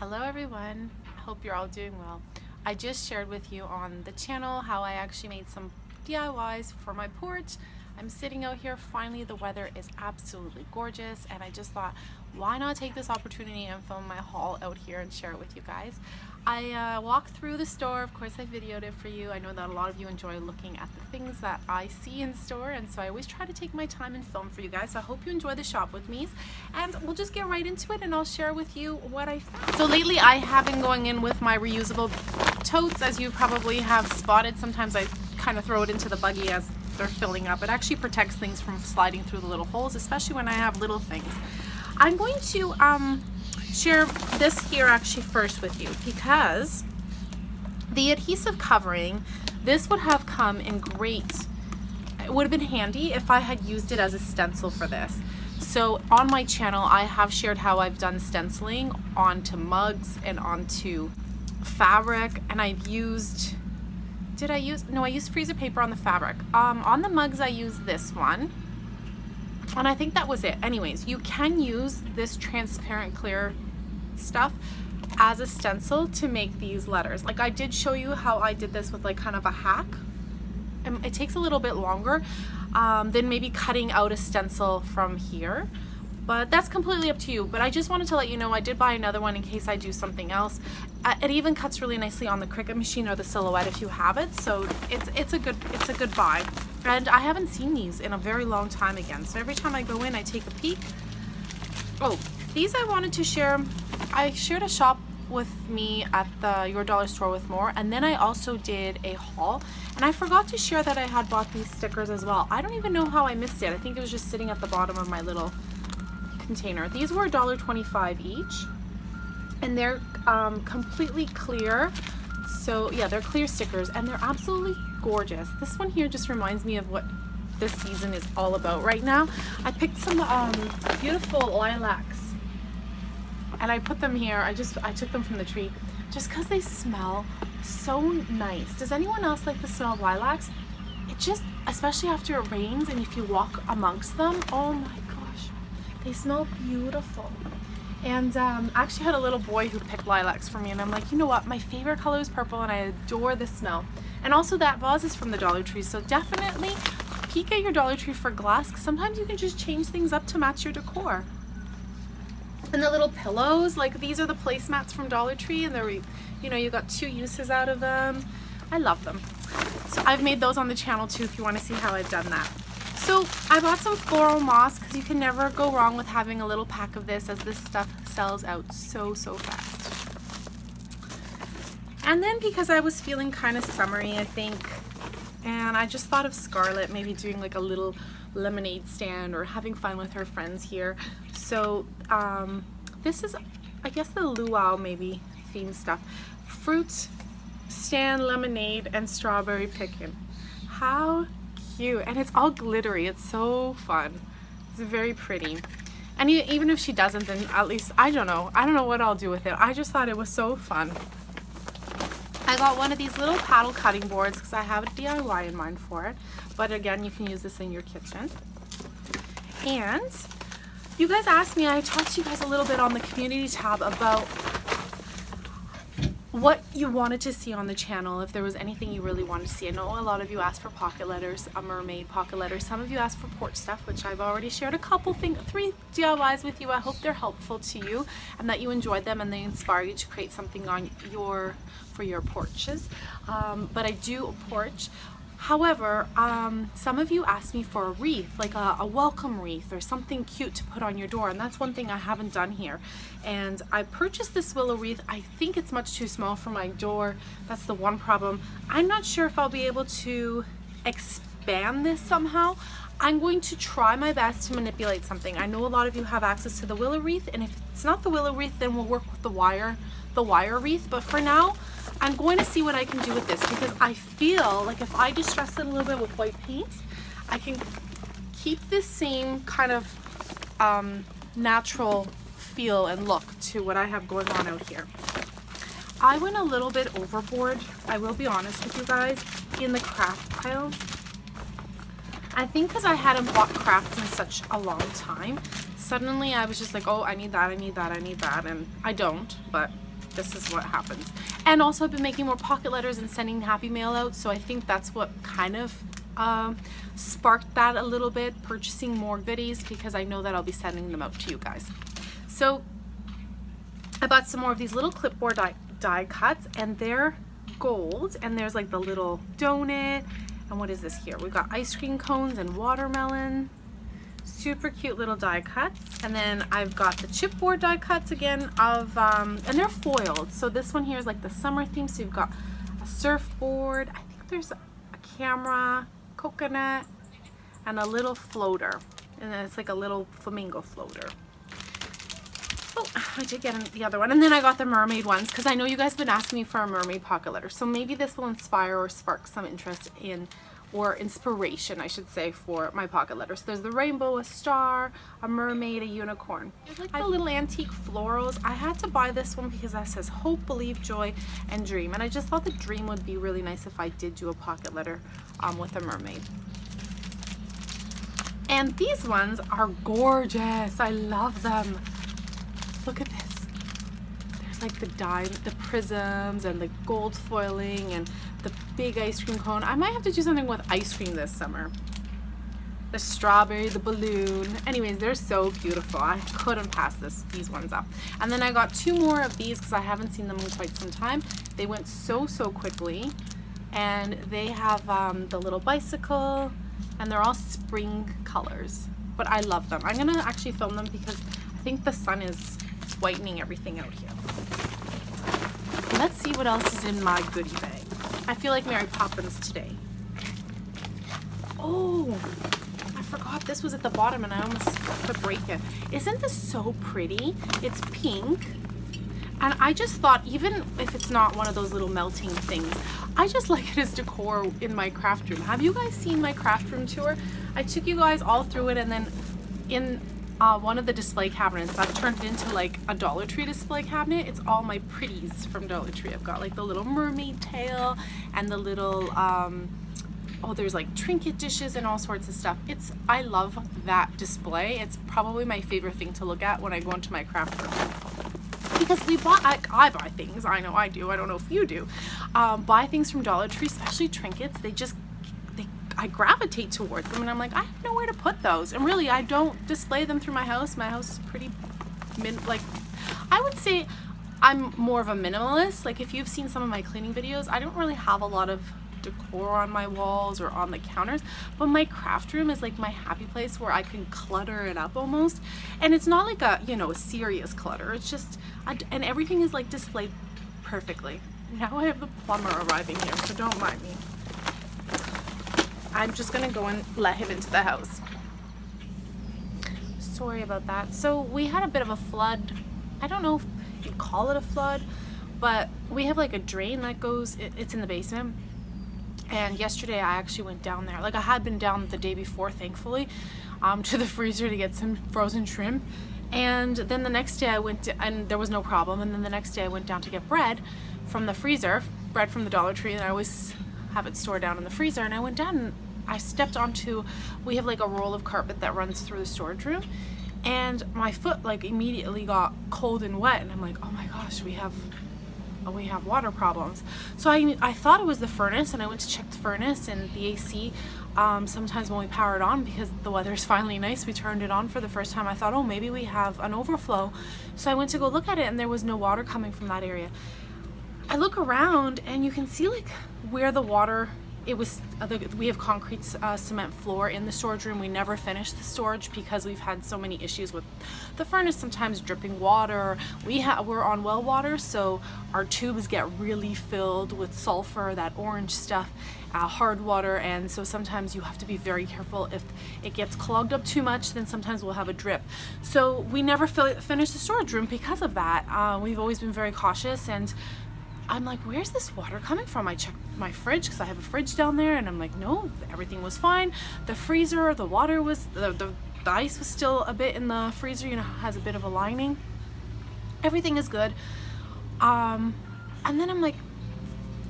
Hello everyone, hope you're all doing well. I just shared with you on the channel how I actually made some DIYs for my porch. I'm sitting out here, finally the weather is absolutely gorgeous, and I just thought, why not take this opportunity and film my haul out here and share it with you guys. I walked through the store, of course I videoed it for you. I know that a lot of you enjoy looking at the things that I see in store, and so I always try to take my time and film for you guys. So I hope you enjoy the shop with me, and we'll just get right into it and I'll share with you what I found. So lately I have been going in with my reusable totes, as you probably have spotted. Sometimes I kind of throw it into the buggy as they're filling up. It actually protects things from sliding through the little holes, especially when I have little things. I'm going to share this here actually first with you, because the adhesive covering, this would have come in great. It would have been handy if I had used it as a stencil for this. So on my channel I have shared how I've done stenciling onto mugs and onto fabric, and I've used, I used freezer paper on the fabric. On the mugs I used this one, and I think that was it. Anyways, you can use this transparent clear stuff as a stencil to make these letters. Like I did show you how I did this with like kind of a hack. It takes a little bit longer than maybe cutting out a stencil from here, but that's completely up to you. But I just wanted to let you know I did buy another one in case I do something else. It even cuts really nicely on the Cricut machine or the Silhouette if you have it, so it's a good buy. And I haven't seen these in a very long time again, so every time I go in I take a peek. Oh, these I wanted to share. I shared a shop with me at the Your Dollar Store with More, and then I also did a haul, and I forgot to share that I had bought these stickers as well. I don't even know how I missed it. I think it was just sitting at the bottom of my little container. These were $1.25 each, and they're completely clear. So yeah, they're clear stickers and they're absolutely gorgeous. This one here just reminds me of what this season is all about right now. I picked some beautiful lilacs and I put them here. I took them from the tree just because they smell so nice. Does anyone else like the smell of lilacs? It just, especially after it rains and if you walk amongst them, oh my gosh, they smell beautiful. And I actually had a little boy who picked lilacs for me, and I'm like, you know what, my favorite color is purple and I adore the smell. And also that vase is from the Dollar Tree, so definitely peek at your Dollar Tree for glass, because sometimes you can just change things up to match your decor. And the little pillows, like these are the placemats from Dollar Tree, and they're, you know, you got 2 uses out of them. I love them. So I've made those on the channel too if you want to see how I've done that. So I bought some floral moss because you can never go wrong with having a little pack of this, as this stuff sells out so fast. And then because I was feeling kind of summery, I think, and I just thought of Scarlett maybe doing like a little lemonade stand or having fun with her friends here. So this is, I guess, the luau maybe theme stuff. Fruit stand, lemonade, and strawberry pickin'. How cute. And it's all glittery. It's so fun. It's very pretty. And even if she doesn't, then at least, I don't know what I'll do with it. I just thought it was so fun. I got one of these little paddle cutting boards because I have a DIY in mind for it, but again, you can use this in your kitchen. And you guys asked me, I talked to you guys a little bit on the community tab about what you wanted to see on the channel, if there was anything you really wanted to see. I know a lot of you asked for pocket letters, a mermaid pocket letter. Some of you asked for porch stuff, which I've already shared a couple things, 3 DIYs with you. I hope they're helpful to you and that you enjoyed them and they inspire you to create something on for your porches. But I do a porch. However, some of you asked me for a wreath, like a welcome wreath or something cute to put on your door, and that's one thing I haven't done here. And I purchased this willow wreath. I think it's much too small for my door. That's the one problem. I'm not sure if I'll be able to expand this somehow. I'm going to try my best to manipulate something. I know a lot of you have access to the willow wreath, and if it's not the willow wreath, then we'll work with the wire wreath. But for now, I'm going to see what I can do with this, because I feel like if I distress it a little bit with white paint, I can keep this same kind of natural feel and look to what I have going on out here. I went a little bit overboard, I will be honest with you guys, in the craft pile. I think because I hadn't bought crafts in such a long time, suddenly I was just like, oh, I need that, I need that, I need that, and I don't, but this is what happens. And also I've been making more pocket letters and sending happy mail out, so I think that's what kind of sparked that a little bit, purchasing more goodies, because I know that I'll be sending them out to you guys. So I bought some more of these little clipboard die cuts, and they're gold, and there's like the little donut, and what is this here? We've got ice cream cones and watermelon. Super cute little die cuts. And then I've got the chipboard die cuts again of and they're foiled. So this one here is like the summer theme. So you've got a surfboard, I think there's a camera, coconut, and a little floater. And then it's like a little flamingo floater. Oh, I did get the other one. And then I got the mermaid ones because I know you guys have been asking me for a mermaid pocket letter. So maybe this will inspire or spark some interest in, or inspiration, I should say, for my pocket letters. So there's the rainbow, a star, a mermaid, a unicorn. I like the little antique florals. I had to buy this one because that says hope, believe, joy, and dream. And I just thought the dream would be really nice if I did do a pocket letter with a mermaid. And these ones are gorgeous. I love them. Look at this. There's like the prisms and the gold foiling and the big ice cream cone. I might have to do something with ice cream this summer. The strawberry, the balloon. Anyways, they're so beautiful. I couldn't pass these ones up. And then I got 2 more of these because I haven't seen them in quite some time. They went so quickly. And they have the little bicycle, and they're all spring colors. But I love them. I'm gonna actually film them because I think the sun is whitening everything out here. Let's see what else is in my goodie bag. I feel like Mary Poppins today. Oh, I forgot this was at the bottom and I almost could break it. Isn't this so pretty? It's pink. And I just thought, even if it's not one of those little melting things, I just like it as decor in my craft room. Have you guys seen my craft room tour? I took you guys all through it, and then in one of the display cabinets, I've turned it into like a Dollar Tree display cabinet. It's all my pretties from Dollar Tree. I've got like the little mermaid tail and the little, oh, there's like trinket dishes and all sorts of stuff. I love that display. It's probably my favorite thing to look at when I go into my craft room. Because I buy things, I know I do, I don't know if you do, buy things from Dollar Tree, especially trinkets. I gravitate towards them, and I'm like, I have nowhere to put those. And really, I don't display them through my house. My house is pretty, I would say I'm more of a minimalist. Like, if you've seen some of my cleaning videos, I don't really have a lot of decor on my walls or on the counters, but my craft room is like my happy place where I can clutter it up almost. And it's not like a, a serious clutter. It's just, and everything is like displayed perfectly. Now I have the plumber arriving here, so don't mind me. I'm just gonna go and let him into the house. Sorry about that. So we had a bit of a flood. I don't know if you call it a flood, but we have like a drain that goes, it's in the basement. And yesterday I actually went down there. Like, I had been down the day before, thankfully, to the freezer to get some frozen shrimp. And then the next day I went to, and there was no problem. And then the next day I went down to get bread from the freezer, bread from the Dollar Tree, and I always have it stored down in the freezer. And I went down and I stepped onto, we have like a roll of carpet that runs through the storage room, and my foot like immediately got cold and wet, and I'm like, oh my gosh, we have water problems. So I thought it was the furnace, and I went to check the furnace and the AC. Sometimes when we power it on, because the weather's finally nice, we turned it on for the first time. I thought, oh, maybe we have an overflow. So I went to go look at it, and there was no water coming from that area. I look around, and you can see like where the water, we have concrete cement floor in the storage room. We never finished the storage because we've had so many issues with the furnace, sometimes dripping water. We're on well water, so our tubes get really filled with sulfur, that orange stuff, hard water, and so sometimes you have to be very careful. If it gets clogged up too much, then sometimes we'll have a drip. So we never finished the storage room because of that. We've always been very cautious, and I'm like, where's this water coming from? I checked my fridge because I have a fridge down there, and I'm like, no, everything was fine. The freezer, the water was, the ice was still a bit in the freezer, has a bit of a lining. Everything is good. And then I'm like,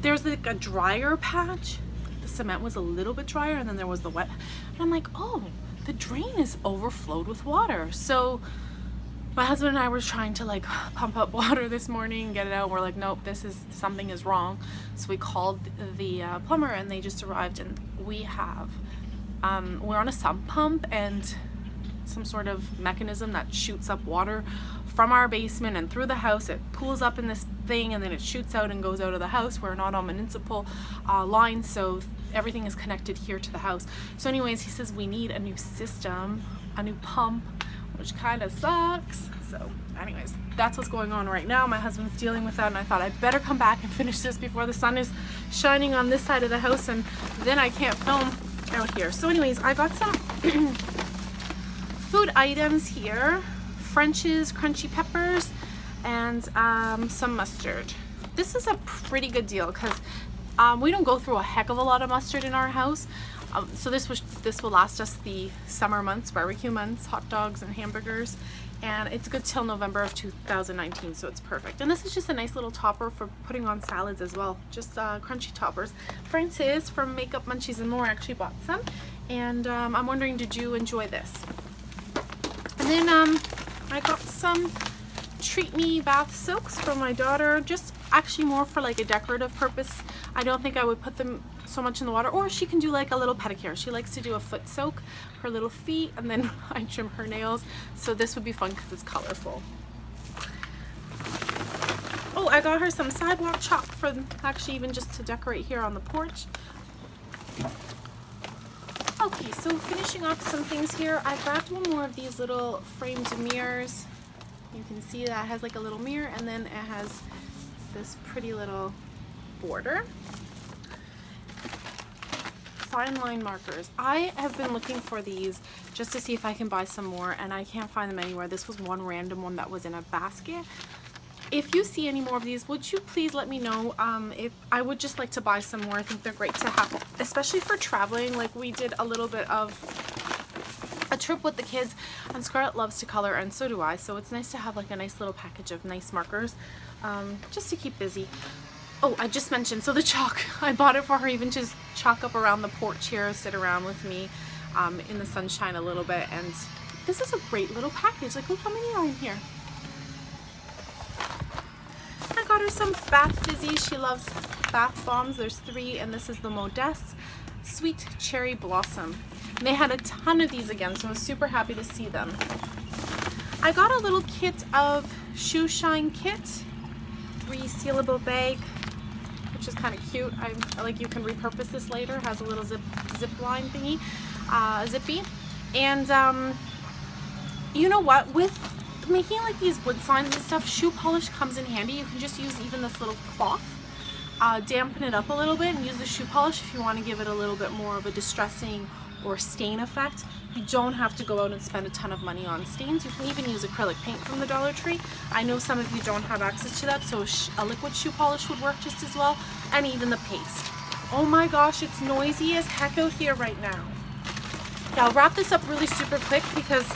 there's like a drier patch. The cement was a little bit drier, and then there was the wet. And I'm like, oh, the drain is overflowed with water. So My husband and I were trying to like pump up water this morning, get it out. We're like, nope, something is wrong. So we called the plumber, and they just arrived, and we have we're on a sump pump and some sort of mechanism that shoots up water from our basement and through the house. It pools up in this thing, and then it shoots out and goes out of the house. We're not on municipal lines, so everything is connected here to the house. So anyways, he says we need a new system, a new pump, which kind of sucks. So anyways, that's what's going on right now. My husband's dealing with that, and I thought I'd better come back and finish this before the sun is shining on this side of the house, and then I can't film out here. So anyways, I got some food items here: French's crunchy peppers and some mustard. This is a pretty good deal because we don't go through a heck of a lot of mustard in our house. So this will last us the summer months, barbecue months, hot dogs and hamburgers, and it's good till November of 2019, so it's perfect. And this is just a nice little topper for putting on salads as well, just crunchy toppers. Francis from Makeup Munchies and More actually bought some, and I'm wondering, did you enjoy this? And then I got some Treat Me bath soaks for my daughter, just actually more for like a decorative purpose. I don't think I would put them so much in the water, or she can do like a little pedicure. She likes to do a foot soak, her little feet, and then I trim her nails. So this would be fun because it's colorful. Oh, I got her some sidewalk chalk for actually even just to decorate here on the porch. Okay, so finishing off some things here, I grabbed one more of these little framed mirrors. You can see that it has like a little mirror, and then it has this pretty little border. Fine line markers. I have been looking for these just to see if I can buy some more, and I can't find them anywhere. This was one random one that was in a basket. If you see any more of these, would you please let me know? If I would just like to buy some more. I think they're great to have, especially for traveling. Like we did a little bit of a trip with the kids, and Scarlett loves to color, and so do I, so it's nice to have like a nice little package of nice markers just to keep busy. Oh, I just mentioned, so the chalk, I bought it for her even to chalk up around the porch here, sit around with me in the sunshine a little bit. And this is a great little package. Like, look how many are in here. I got her some bath fizzy. She loves bath bombs. There's 3, and this is the Modeste Sweet Cherry Blossom. And they had a ton of these again, so I was super happy to see them. I got a little kit of Shoeshine Kit, resealable bag, which is kind of cute. I like, you can repurpose this later. It has a little zip line thingy, zippy. And you know what, with making like these wood signs and stuff, shoe polish comes in handy. You can just use even this little cloth, dampen it up a little bit, and use the shoe polish if you want to give it a little bit more of a distressing or stain effect. You don't have to go out and spend a ton of money on stains. You can even use acrylic paint from the Dollar Tree. I know some of you don't have access to that, so a liquid shoe polish would work just as well, and even the paste. Oh my gosh, it's noisy as heck out here right now. Yeah, I'll wrap this up really super quick because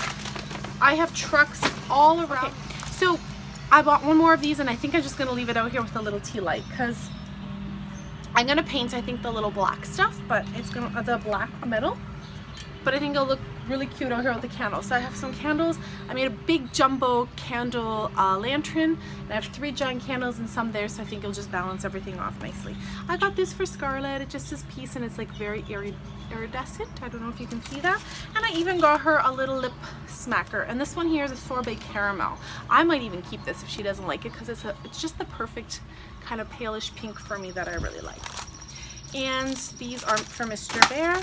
I have trucks all around. Okay, so I bought one more of these, and I think I'm just gonna leave it out here with a little tea light because I'm gonna paint, I think, the little black stuff, but it's gonna the black metal. But I think it'll look really cute out here with the candles. So I have some candles. I made a big jumbo candle lantern, and I have 3 giant candles and some there, so I think it'll just balance everything off nicely. I got this for Scarlett. It just says peace, and it's like very iridescent. I don't know if you can see that. And I even got her a little lip smacker, and this one here is a sorbet caramel. I might even keep this if she doesn't like it, because it's just the perfect kind of palish pink for me that I really like. And these are for Mr. Bear.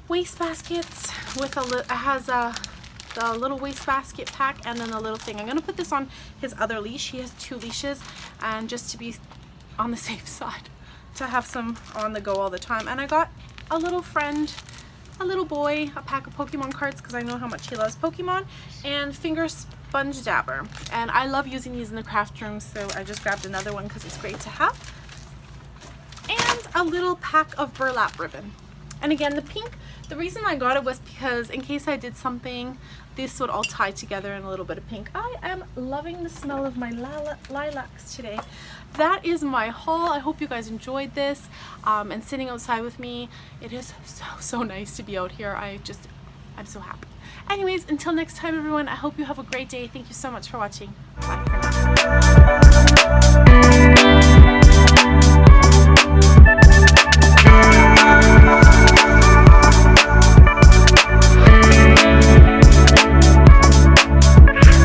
Waste baskets with it has the little waste basket pack, and then the little thing. I'm gonna put this on his other leash. He has 2 leashes, and just to be on the safe side, to have some on the go all the time. And I got a little friend, a little boy, a pack of Pokemon cards because I know how much he loves Pokemon, and finger sponge dabber. And I love using these in the craft room, so I just grabbed another one because it's great to have. And a little pack of burlap ribbon. And again, the pink, the reason I got it was because in case I did something, this would all tie together in a little bit of pink. I am loving the smell of my lilacs today. That is my haul. I hope you guys enjoyed this and sitting outside with me. It is so nice to be out here. I'm so happy. Anyways, until next time everyone, I hope you have a great day. Thank you so much for watching. Bye for now.